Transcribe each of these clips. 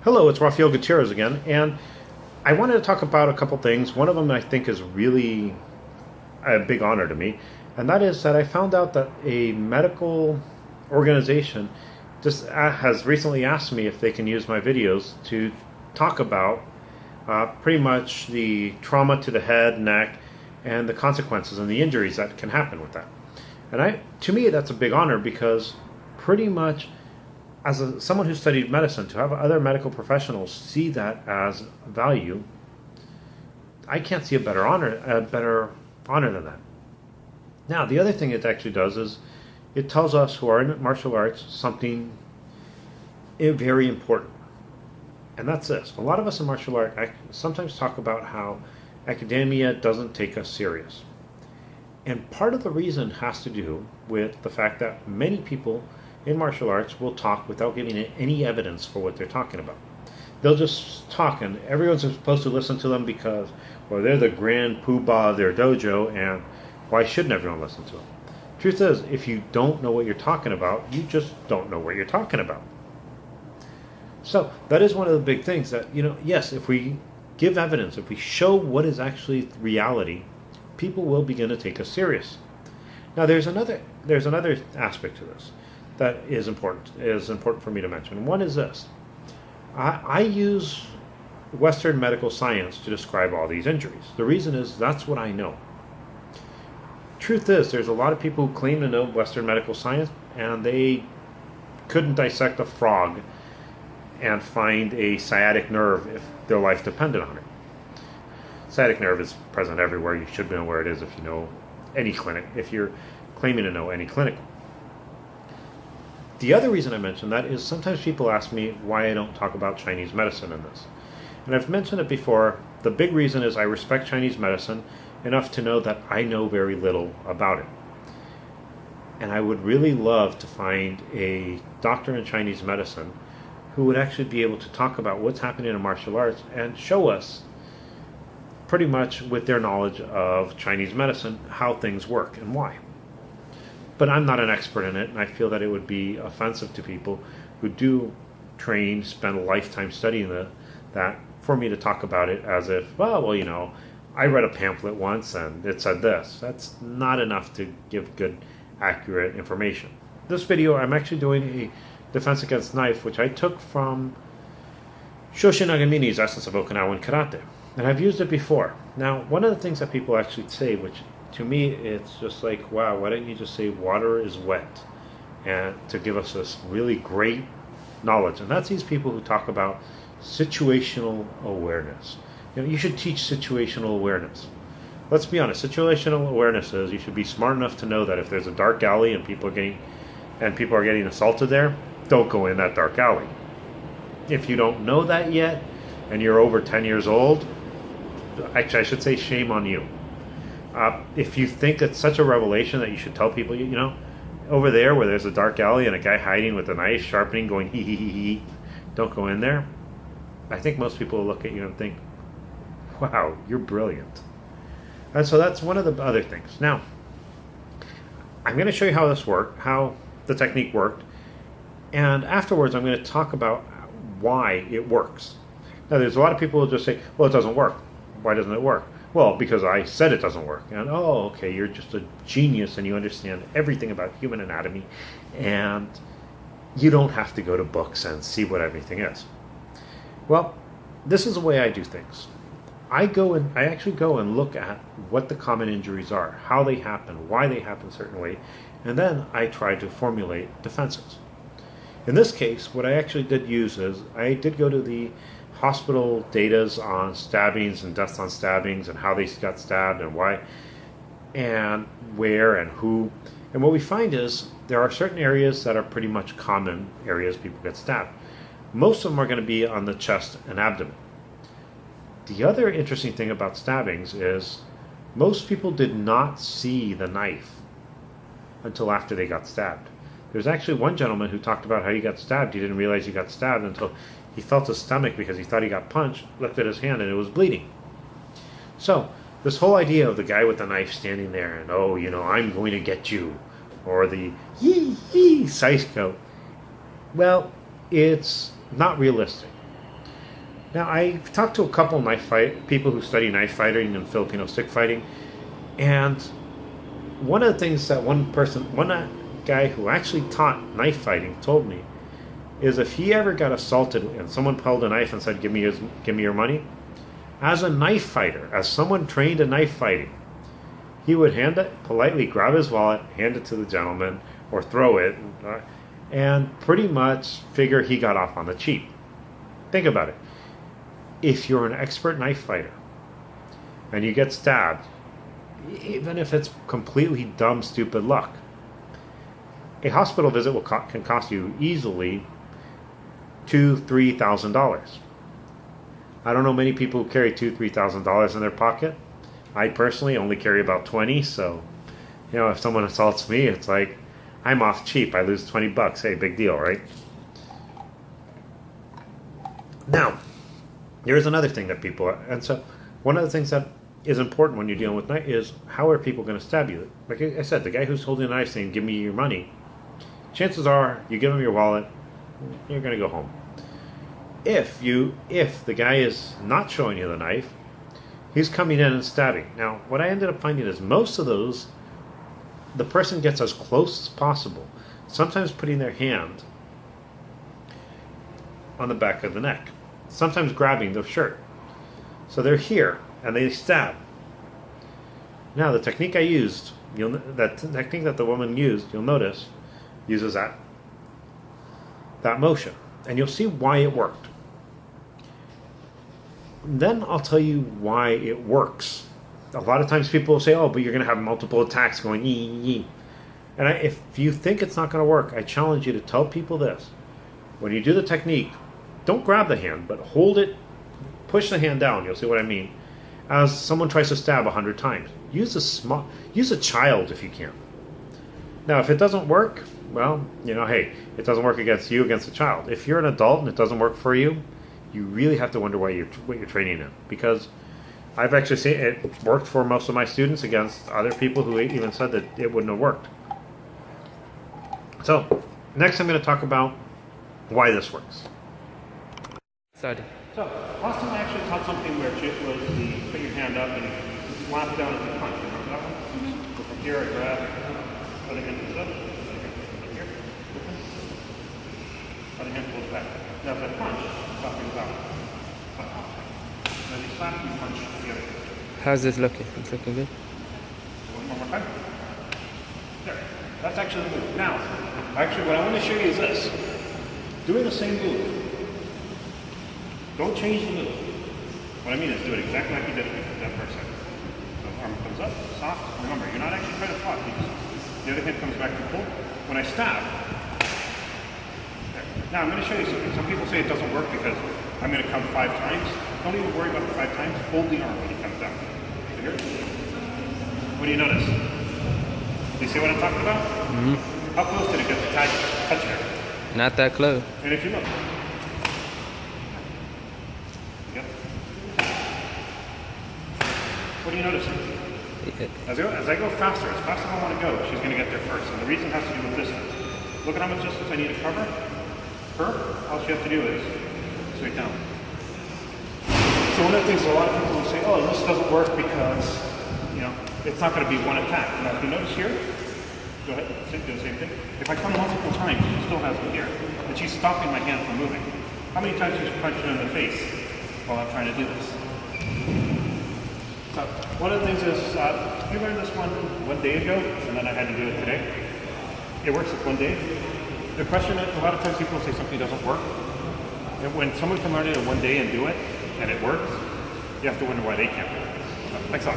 Hello, it's Rafael Gutierrez again, and I wanted to talk about a couple things. One of them I think is really a big honor to me, and that is that I found out that a medical organization just has recently asked me if they can use my videos to talk about pretty much the trauma to the head, neck, and the consequences and the injuries that can happen with that. And to me, that's a big honor because pretty much someone who studied medicine, to have other medical professionals see that as value, I can't see a better honor than that. Now, the other thing it actually does is it tells us who are in martial arts something very important, and that's this: a lot of us in martial art sometimes talk about how academia doesn't take us serious, and part of the reason has to do with the fact that many people in martial arts will talk without giving it any evidence for what they're talking about. They'll just talk, and everyone's supposed to listen to them because, well, they're the grand poobah of their dojo, and why shouldn't everyone listen to them? Truth is, if you don't know what you're talking about, you just don't know what you're talking about. So that is one of the big things that, yes, if we give evidence, if we show what is actually reality, people will begin to take us serious. Now, there's another aspect to this that is important for me to mention. One is this: I use Western medical science to describe all these injuries. The reason is that's what I know. Truth is, there's a lot of people who claim to know Western medical science, and they couldn't dissect a frog and find a sciatic nerve if their life depended on it. Sciatic nerve is present everywhere. You should know where it is if you know any clinic, if you're claiming to know any clinic. The other reason I mention that is sometimes people ask me why I don't talk about Chinese medicine in this. And I've mentioned it before. The big reason is I respect Chinese medicine enough to know that I know very little about it. And I would really love to find a doctor in Chinese medicine who would actually be able to talk about what's happening in martial arts and show us pretty much with their knowledge of Chinese medicine how things work and why. But I'm not an expert in it, and I feel that it would be offensive to people who do train, spend a lifetime studying that, for me to talk about it as if, I read a pamphlet once and it said this. That's not enough to give good, accurate information. This video, I'm actually doing a defense against knife, which I took from Shoshin Nagamini's Essence of Okinawan Karate, and I've used it before. Now, one of the things that people actually say, which to me, it's just like, wow, why don't you just say water is wet? And to give us this really great knowledge. And that's these people who talk about situational awareness. You should teach situational awareness. Let's be honest, situational awareness is you should be smart enough to know that if there's a dark alley and people are getting assaulted there, don't go in that dark alley. If you don't know that yet, and you're over 10 years old, actually I should say shame on you. If you think it's such a revelation that you should tell people, over there where there's a dark alley and a guy hiding with a knife, sharpening, going hee hee hee hee, don't go in there. I think most people will look at you and think, wow, you're brilliant. And so that's one of the other things. Now, I'm going to show you how this worked, how the technique worked, and afterwards I'm going to talk about why it works. Now, there's a lot of people who just say, well, it doesn't work. Why doesn't it work? Well, because I said it doesn't work. And, okay, you're just a genius and you understand everything about human anatomy, and you don't have to go to books and see what everything is. Well, this is the way I do things. I actually go and look at what the common injuries are, how they happen, why they happen a certain way, and then I try to formulate defenses. In this case, what I actually did use is I did go to the hospital datas on stabbings and deaths on stabbings and how they got stabbed and why and where and who. And what we find is there are certain areas that are pretty much common areas people get stabbed. Most of them are going to be on the chest and abdomen. The other interesting thing about stabbings is most people did not see the knife until after they got stabbed. There's actually one gentleman who talked about how he got stabbed. He didn't realize he got stabbed until he felt his stomach because he thought he got punched, looked at his hand, and it was bleeding. So this whole idea of the guy with the knife standing there and, I'm going to get you, or the yee psycho, well, it's not realistic. Now, I've talked to a couple people who study knife fighting and Filipino stick fighting, and one of the things that one guy who actually taught knife fighting told me is if he ever got assaulted and someone pulled a knife and said, give me your money, as a knife fighter, as someone trained in knife fighting, he would hand it, politely grab his wallet, hand it to the gentleman, or throw it, and pretty much figure he got off on the cheap. Think about it. If you're an expert knife fighter and you get stabbed, even if it's completely dumb, stupid luck, a hospital visit can cost you easily $2,000-$3,000. I don't know many people who carry $2,000-$3,000 in their pocket. I personally only carry about 20, so if someone assaults me, it's like I'm off cheap. I lose 20 bucks. Hey, big deal, right? Now, here's another thing that and so one of the things that is important when you're dealing with knife is how are people going to stab you? Like I said, the guy who's holding a knife saying, give me your money, chances are you give him your wallet, you're going to go home. If the guy is not showing you the knife, he's coming in and stabbing. Now, what I ended up finding is most of those, the person gets as close as possible, sometimes putting their hand on the back of the neck, sometimes grabbing the shirt. So they're here, and they stab. Now, the technique I used, that technique that the woman used, you'll notice, uses that motion. And you'll see why it worked. Then I'll tell you why it works. A lot of times people will say, oh, but you're going to have multiple attacks going, ee. And if you think it's not going to work, I challenge you to tell people this. When you do the technique, don't grab the hand, but hold it, push the hand down. You'll see what I mean. As someone tries to stab 100 times. Use a child if you can. Now, if it doesn't work, well, hey, it doesn't work against a child. If you're an adult and it doesn't work for you, you really have to wonder what you're training in. Because I've actually seen it worked for most of my students against other people who even said that it wouldn't have worked. So, next I'm going to talk about why this works. Sorry. So, last time I actually taught something where it was put your hand up and slap down at the punch. Remember that one? Mm-hmm. So from here I grab, other hand goes up, here, open, other hand pulls back. Now if I punch, slap things out. Then you slap and punch the other hand. How's this looking? It's looking good. One more time. There. That's actually the move. Now, actually what I want to show you is this. Doing the same move. Don't change the move. What I mean is do it exactly like you did that first second. So arm comes up, soft. Remember, you're not actually trying to block. The other hand comes back to pull. When I stab, there. Now I'm going to show you something. Some people say it doesn't work because I'm going to come 5 times. Don't even worry about the 5 times. Hold the arm when he comes down. So here. What do you notice? Do you see what I'm talking about? Mm-hmm. How close did it get to touch here? Not that close. And if you look. What do you notice? As I go faster, as fast as I want to go, she's going to get there first. And the reason has to do with distance. Look at how much distance I need to cover. Her, all she has to do is straight down. So one of the things a lot of people will say, oh, this doesn't work because, it's not going to be one attack. Now, if you notice here, go ahead, do the same thing. If I come multiple times, she still has me here. And she's stopping my hand from moving. How many times did she punch her in the face while I'm trying to do this? So one of the things is, we learned this one day ago, and then I had to do it today. It works with 1 day. The question is, a lot of times people say something doesn't work. And when someone can learn it in 1 day and do it, and it works, you have to wonder why they can't do it. So, next on.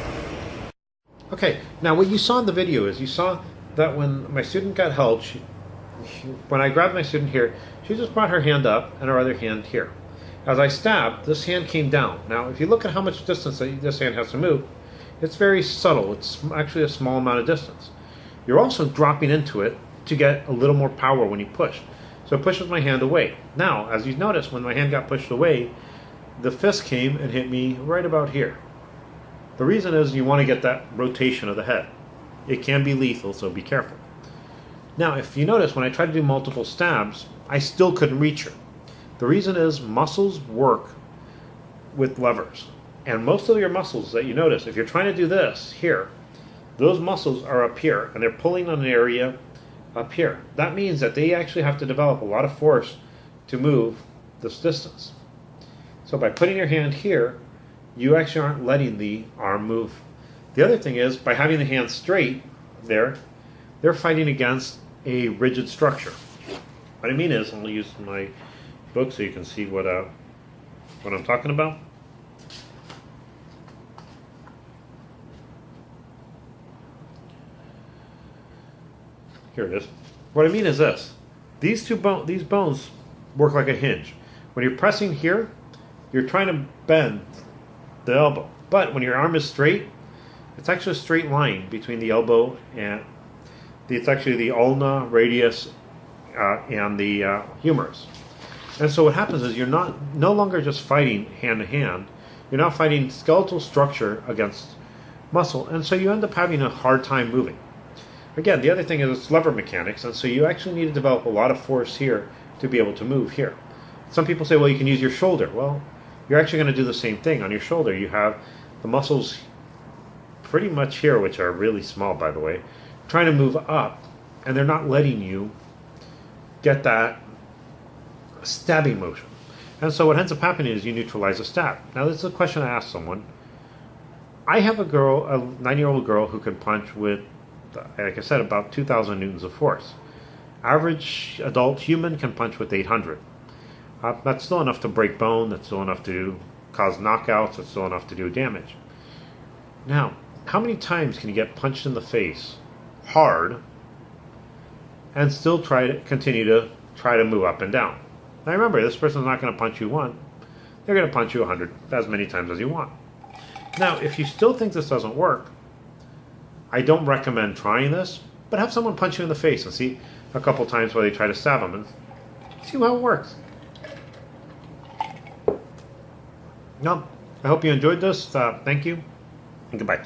Okay, now what you saw in the video is you saw that when my student got held, when I grabbed my student here, she just brought her hand up and her other hand here. As I stabbed, this hand came down. Now, if you look at how much distance this hand has to move, it's very subtle. It's actually a small amount of distance. You're also dropping into it to get a little more power when you push. So it pushes my hand away. Now, as you notice, when my hand got pushed away, the fist came and hit me right about here. The reason is you want to get that rotation of the head. It can be lethal, so be careful. Now, if you notice, when I tried to do multiple stabs, I still couldn't reach her. The reason is muscles work with levers. And most of your muscles that you notice, if you're trying to do this here, those muscles are up here, and they're pulling on an area up here. That means that they actually have to develop a lot of force to move this distance. So by putting your hand here, you actually aren't letting the arm move. The other thing is, by having the hand straight there, they're fighting against a rigid structure. What I mean is, I'm going to use my book so you can see what I'm talking about. Here it is. What I mean is this. These bones work like a hinge. When you're pressing here, you're trying to bend the elbow. But when your arm is straight, it's actually a straight line between the elbow and it's actually the ulna, radius, and the humerus. And so what happens is you're no longer just fighting hand to hand. You're now fighting skeletal structure against muscle. And so you end up having a hard time moving. Again, the other thing is it's lever mechanics, and so you actually need to develop a lot of force here to be able to move here. Some people say, well, you can use your shoulder. Well, you're actually going to do the same thing. On your shoulder, you have the muscles pretty much here, which are really small, by the way, trying to move up, and they're not letting you get that stabbing motion. And so what ends up happening is you neutralize a stab. Now, this is a question I asked someone. I have a 9-year-old girl who can punch with, like I said, about 2,000 newtons of force. Average adult human can punch with 800. That's still enough to break bone. That's still enough to cause knockouts. That's still enough to do damage. Now, how many times can you get punched in the face hard and still continue to move up and down? Now remember, this person's not going to punch you one. They're going to punch you 100, as many times as you want. Now, if you still think this doesn't work, I don't recommend trying this, but have someone punch you in the face and see a couple times while they try to stab them and see how it works. No, I hope you enjoyed this. Thank you, and goodbye.